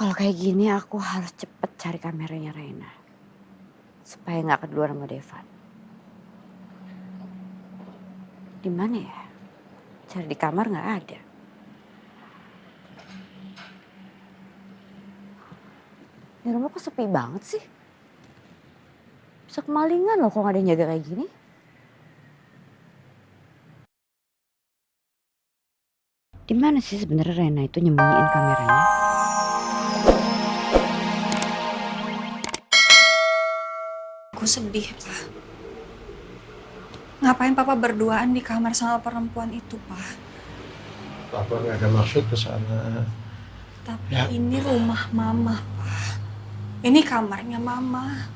Kalau kayak gini aku harus cepet cari kameranya Reina. Supaya gak keduluan sama Devan. Di mana ya? Cari di kamar gak ada. Di rumah kok sepi banget sih? Bisa kemalingan loh kok gak ada yang jaga kayak gini. Di mana sih sebenarnya Reina itu nyembunyiin kameranya? Aku sedih, Pak. Ngapain Papa berduaan di kamar sama perempuan itu, Pak? Papa nggak ada maksud ke sana. Tapi Ya. ini rumah Mama, Pak. Ini kamarnya Mama.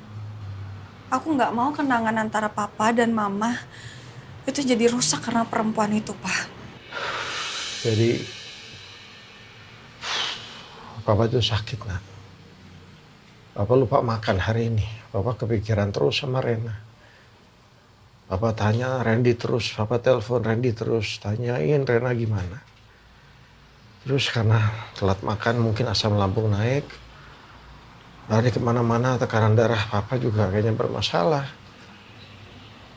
Aku nggak mau kenangan antara Papa dan Mama itu jadi rusak karena perempuan itu, Pak. Jadi Papa itu sakit, nak. Papa lupa makan hari ini. Papa kepikiran terus sama Rena. Papa tanya Randy terus. Papa telepon Randy terus. Tanyain Rena gimana. Terus karena telat makan mungkin asam lambung naik. Lari kemana-mana tekanan darah Papa juga kayaknya bermasalah.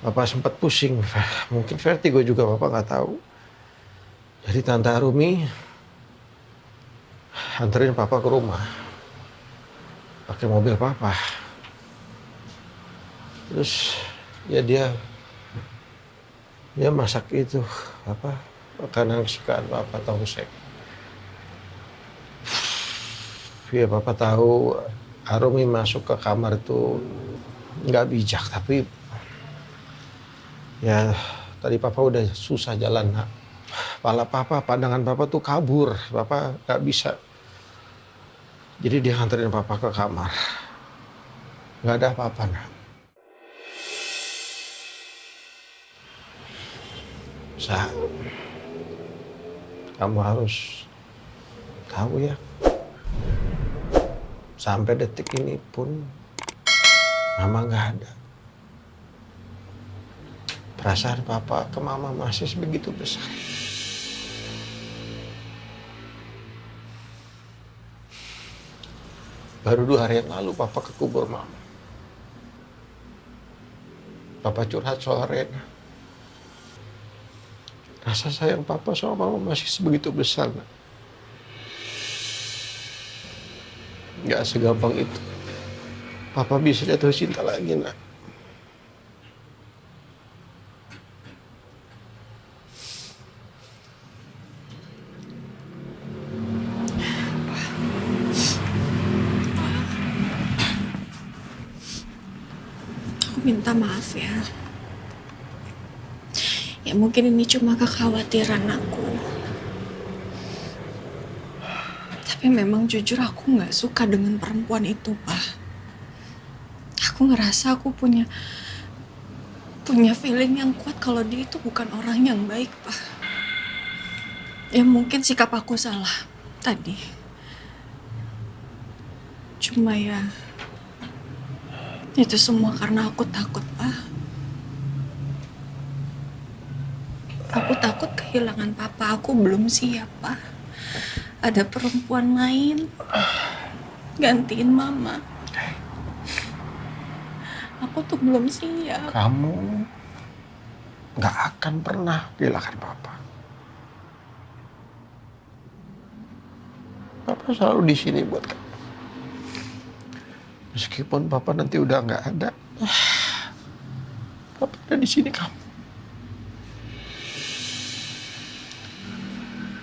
Papa sempat pusing. Mungkin vertigo juga Papa nggak tahu. Jadi Tante Arumi anterin Papa ke rumah. Pakai mobil Papa. Terus ya dia masak itu makanan kesukaan Papa, tongseng. Ya Papa tahu Arumi masuk ke kamar itu nggak bijak, tapi ya tadi Papa udah susah jalan, nak. Pandangan Papa tuh kabur. Papa nggak bisa. Jadi dia nganterin Papa ke kamar. Nggak ada apa-apa, nak. Kamu harus tahu ya. Sampai detik ini pun Mama nggak ada. Perasaan Papa ke Mama masih begitu besar. Baru 2 hari yang lalu Papa ke kubur Mama. Papa curhat soal Rena. Rasa sayang Papa sama Mama masih sebegitu besar, nak. Gak segampang itu Papa bisa jatuh cinta lagi, nak. Aku minta maaf ya. Ya mungkin ini cuma kekhawatiran aku. Tapi memang jujur aku nggak suka dengan perempuan itu, Pak. Aku ngerasa aku punya feeling yang kuat kalau dia itu bukan orang yang baik, Pak. Ya mungkin sikap aku salah tadi. Cuma ya itu semua karena aku takut, Pak. Aku takut kehilangan Papa. Aku belum siap, Pak. Ada perempuan lain gantiin Mama. Aku tuh belum siap. Kamu gak akan pernah kehilangan Papa. Papa selalu di sini buat kamu. Meskipun Papa nanti udah nggak ada, Papa ada di sini kamu.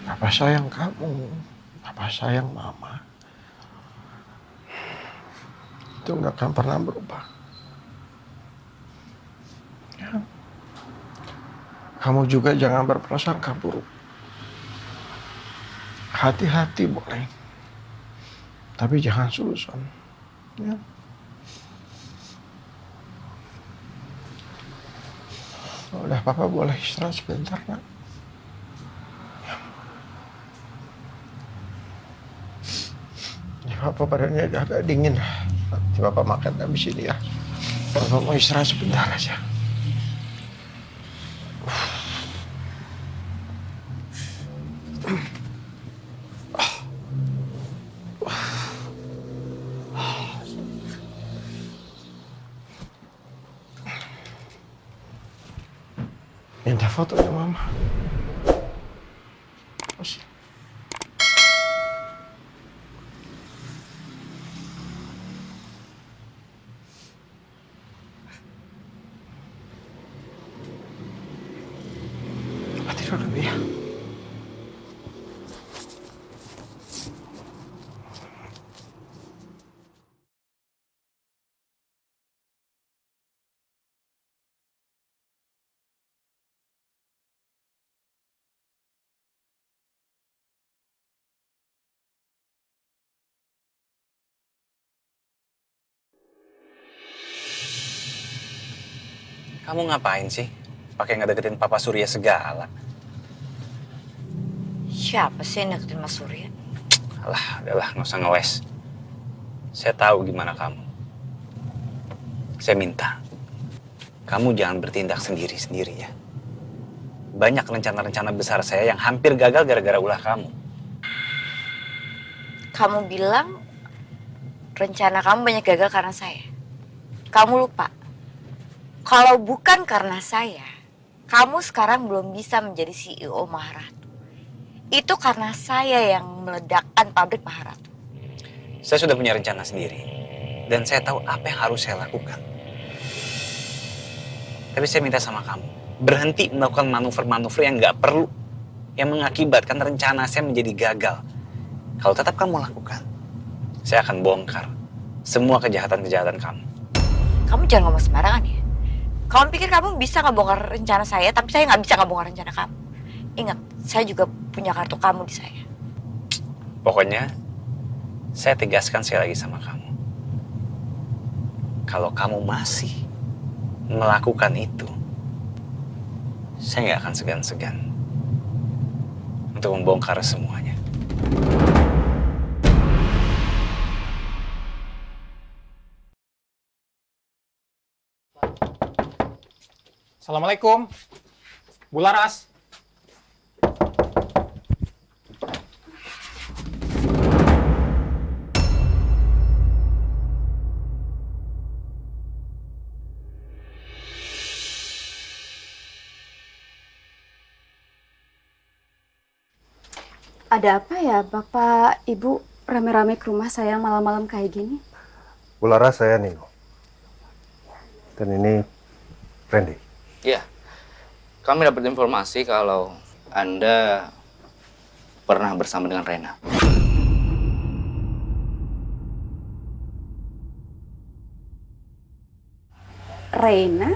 Papa sayang kamu, Papa sayang Mama. Itu nggak akan pernah berubah. Ya. Kamu juga jangan berprasangka buruk. Hati-hati boleh, tapi jangan suuzon. Ya. Udah, Papa boleh istirahat sebentar, nak. Ya, Papa badannya agak dingin. Nanti Papa makan habis ini ya. Papa mau istirahat sebentar aja. Minta foto ke mama. Apa sih? Tidur dulu ya. Kamu ngapain sih? Pakai ngedeketin Papa Surya segala. Siapa sih yang deketin Mas Surya? Alah, udahlah, nggak usah ngewes. Saya tahu gimana kamu. Saya minta, kamu jangan bertindak sendiri-sendiri ya. Banyak rencana-rencana besar saya yang hampir gagal gara-gara ulah kamu. Kamu bilang rencana kamu banyak gagal karena saya. Kamu lupa. Kalau bukan karena saya, kamu sekarang belum bisa menjadi CEO Maharatu. Itu karena saya yang meledakkan pabrik Maharatu. Saya sudah punya rencana sendiri. Dan saya tahu apa yang harus saya lakukan. Tapi saya minta sama kamu, berhenti melakukan manuver-manuver yang nggak perlu. Yang mengakibatkan rencana saya menjadi gagal. Kalau tetap kamu lakukan, saya akan bongkar semua kejahatan-kejahatan kamu. Kamu jangan ngomong sembarangan ya. Kamu pikir kamu bisa ngebongkar rencana saya, tapi saya nggak bisa ngebongkar rencana kamu. Ingat, saya juga punya kartu kamu di saya. Pokoknya, saya tegaskan sekali lagi sama kamu. Kalau kamu masih melakukan itu, saya nggak akan segan-segan untuk membongkar semuanya. Assalamualaikum, Bu Laras. Ada apa ya, Bapak, Ibu rame-rame ke rumah saya malam-malam kayak gini? Bu Laras, saya Nino. Dan ini Randy. Iya, kami dapat informasi kalau Anda pernah bersama dengan Rena. Reina?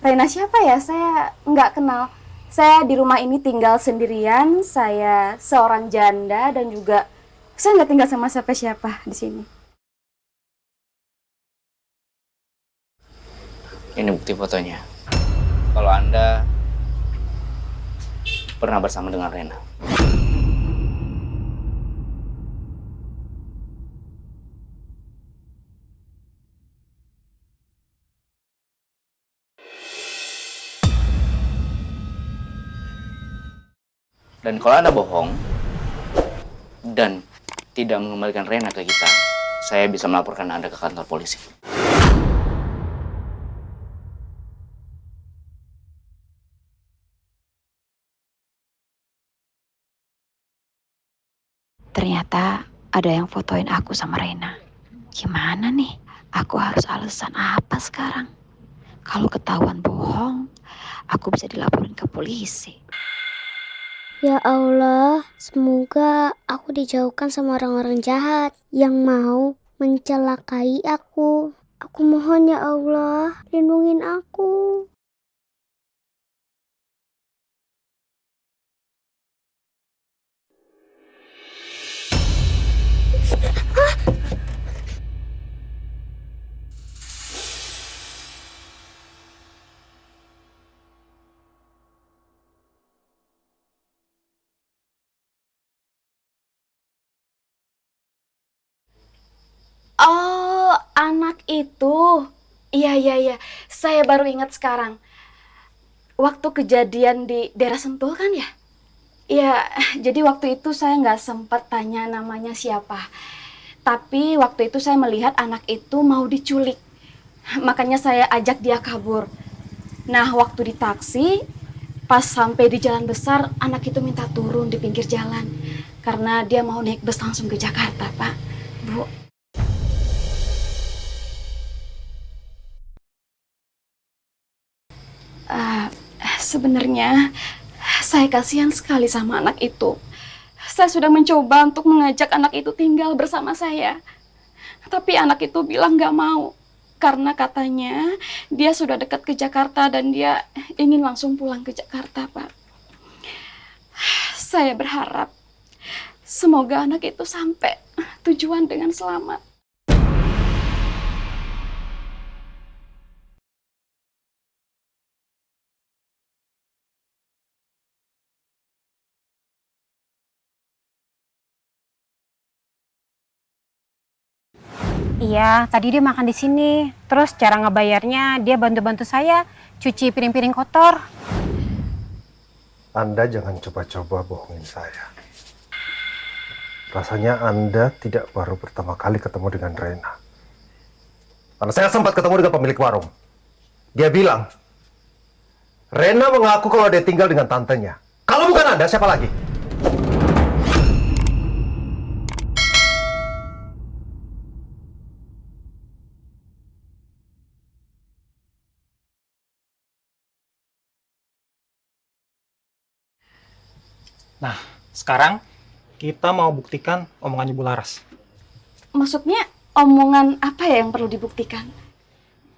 Reina siapa ya? Saya nggak kenal. Saya di rumah ini tinggal sendirian, saya seorang janda dan juga saya nggak tinggal sama siapa-siapa di sini. Ini bukti fotonya. Kalau Anda pernah bersama dengan Rena. Dan kalau Anda bohong dan tidak mengembalikan Rena ke kita, saya bisa melaporkan Anda ke kantor polisi. Ternyata ada yang fotoin aku sama Rena. Gimana nih? Aku harus alasan apa sekarang? Kalau ketahuan bohong, aku bisa dilaporin ke polisi. Ya Allah, semoga aku dijauhkan sama orang-orang jahat yang mau mencelakai aku. Aku mohon ya Allah, lindungin aku. Oh, anak itu. Iya. Saya baru ingat sekarang. Waktu kejadian di daerah Sentul kan ya? Iya, jadi waktu itu saya nggak sempat tanya namanya siapa. Tapi waktu itu saya melihat anak itu mau diculik. Makanya saya ajak dia kabur. Nah, waktu di taksi, pas sampai di jalan besar, anak itu minta turun di pinggir jalan. Karena dia mau naik bus langsung ke Jakarta, Pak. Bu. Eh, Sebenarnya saya kasihan sekali sama anak itu. Saya sudah mencoba untuk mengajak anak itu tinggal bersama saya. Tapi anak itu bilang nggak mau. Karena katanya dia sudah dekat ke Jakarta dan dia ingin langsung pulang ke Jakarta, Pak. Saya berharap semoga anak itu sampai tujuan dengan selamat. Iya, tadi dia makan di sini. Terus cara ngebayarnya dia bantu-bantu saya cuci piring-piring kotor. Anda jangan coba-coba bohongin saya. Rasanya Anda tidak baru pertama kali ketemu dengan Rena. Karena saya sempat ketemu dengan pemilik warung. Dia bilang, Rena mengaku kalau dia tinggal dengan tantenya. Kalau bukan Anda, siapa lagi? Nah, sekarang kita mau buktikan omongannya Bu Laras. Maksudnya omongan apa ya yang perlu dibuktikan?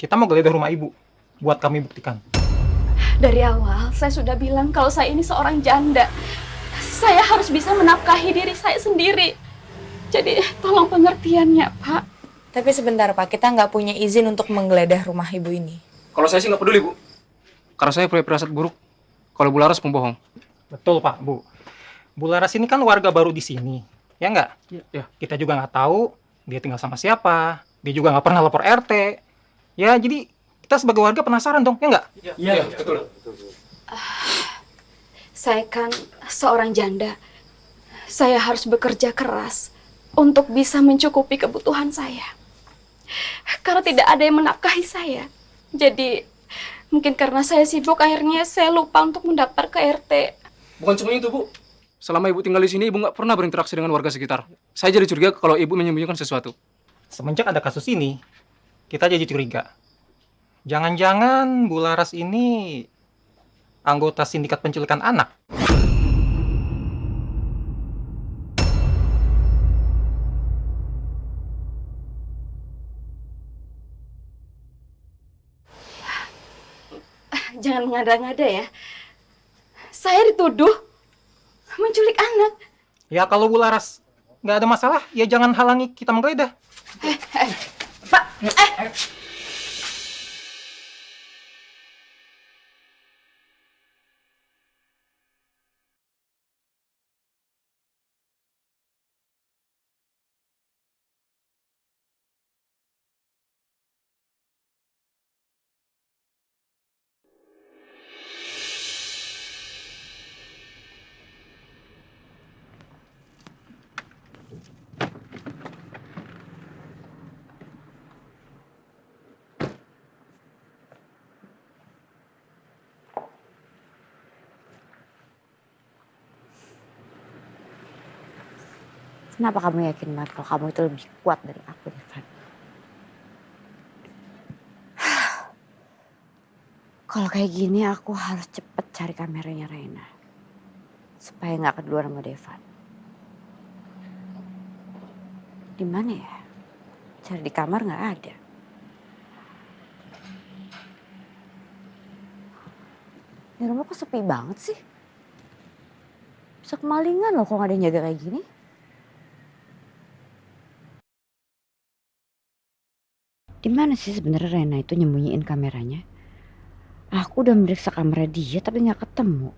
Kita mau geledah rumah Ibu buat kami buktikan. Dari awal saya sudah bilang kalau saya ini seorang janda. Saya harus bisa menafkahi diri saya sendiri. Jadi tolong pengertiannya, Pak. Tapi sebentar Pak, kita nggak punya izin untuk menggeledah rumah ibu ini. Kalau saya sih nggak peduli, Bu. Karena saya punya firasat buruk kalau Bu Laras pembohong. Betul, Pak, Bu. Bu Laras ini kan warga baru di sini, ya nggak? Iya. Kita juga nggak tahu dia tinggal sama siapa. Dia juga nggak pernah lapor RT. Ya, jadi kita sebagai warga penasaran dong, ya nggak? Iya, betul. Saya kan seorang janda. Saya harus bekerja keras untuk bisa mencukupi kebutuhan saya. Karena tidak ada yang menafkahi saya. Jadi, mungkin karena saya sibuk, akhirnya saya lupa untuk mendaftar ke RT. Bukan cuma itu, Bu. Selama Ibu tinggal di sini, Ibu nggak pernah berinteraksi dengan warga sekitar. Saya jadi curiga kalau Ibu menyembunyikan sesuatu. Semenjak ada kasus ini, kita jadi curiga. Jangan-jangan Bu Laras ini anggota sindikat penculikan anak. Jangan mengada-ngada ya. Saya dituduh menculik anak. Ya kalau Bu Laras nggak ada masalah, ya jangan halangi kita menggeledah. Pak, Kenapa kamu yakin banget kalau kamu itu lebih kuat dari aku, Devan? Kalau kayak gini aku harus cepet cari kameranya Reina. Supaya nggak keduluan sama Devan. Di mana ya? Cari di kamar nggak ada. Ini rumah kok sepi banget sih? Bisa kemalingan loh kalau nggak ada yang jaga kayak gini. Di mana sih sebenarnya Rena itu nyembunyiin kameranya? Aku udah meriksa kamera dia tapi nggak ketemu.